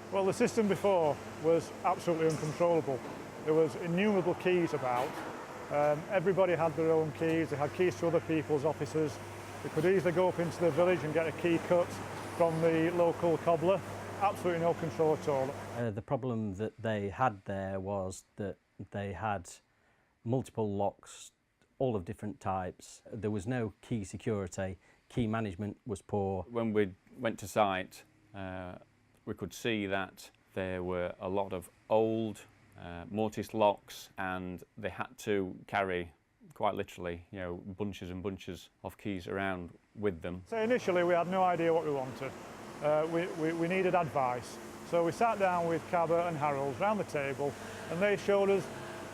Well, the system before was absolutely uncontrollable. There was innumerable keys about. Everybody had their own keys. They had keys to other people's offices. They could easily go up into the village and get a key cut from the local cobbler. Absolutely no control at all. The problem that they had there was that they had multiple locks, all of different types. There was no key security. Key management was poor. When we went to site, we could see that there were a lot of old mortise locks, and they had to carry, quite literally, bunches and bunches of keys around with them. So initially we had no idea what we wanted. We needed advice. So we sat down with Kaba and H.Harrold round the table, and they showed us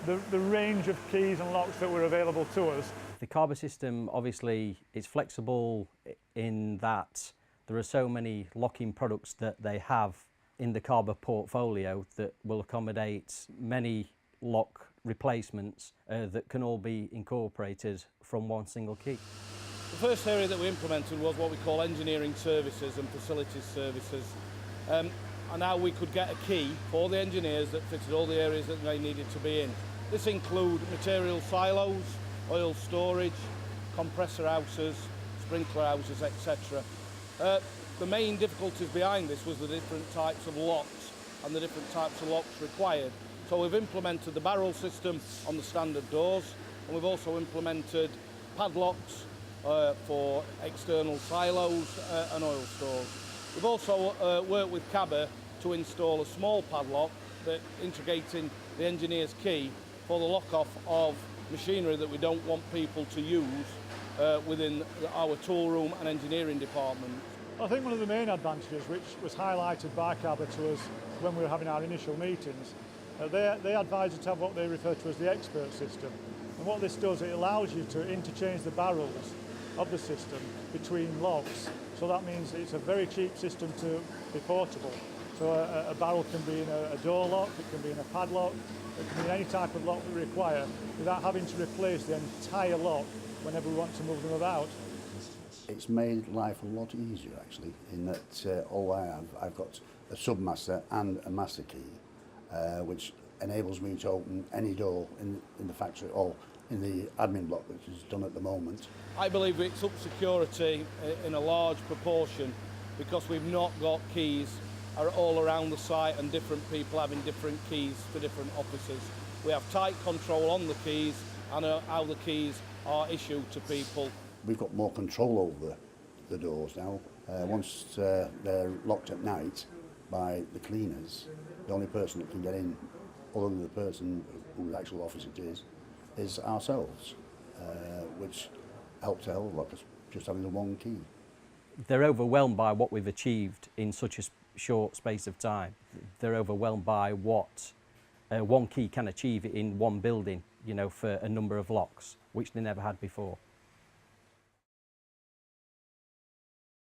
the range of keys and locks that were available to us. The Kaba system, obviously, is flexible in that there are so many locking products that they have in the Kaba portfolio that will accommodate many lock replacements that can all be incorporated from one single key. The first area that we implemented was what we call engineering services and facilities services. And now we could get a key for the engineers that fitted all the areas that they needed to be in. This includes material silos, oil storage, compressor houses, sprinkler houses, etc. The main difficulties behind this was the different types of locks and the different types of locks required. So we've implemented the barrel system on the standard doors, and we've also implemented padlocks for external silos and oil stores. We've also worked with Kaba to install a small padlock that integrating the engineer's key for the lock-off of machinery that we don't want people to use within our tool room and engineering department. I think one of the main advantages, which was highlighted by Kaba to us when we were having our initial meetings, they advised us to have what they refer to as the expert system. And what this does, it allows you to interchange the barrels of the system between locks. So that means it's a very cheap system to be portable. So a barrel can be in a door lock, it can be in a padlock, it can be in any type of lock we require without having to replace the entire lock whenever we want to move them about. It's made life a lot easier actually, in that all I've got a submaster and a master key, which enables me to open any door in the factory or in the admin block, which is done at the moment. I believe it's up security in a large proportion because we've not got keys are all around the site and different people having different keys for different offices. We have tight control on the keys and how the keys are issued to people. We've got more control over the doors now. Once they're locked at night by the cleaners, the only person that can get in, other than the person whose actual office it is ourselves, which helps a hell of a lot, just having the one key. They're overwhelmed by what we've achieved in such a short space of time. They're overwhelmed by what one key can achieve in one building, for a number of locks, which they never had before.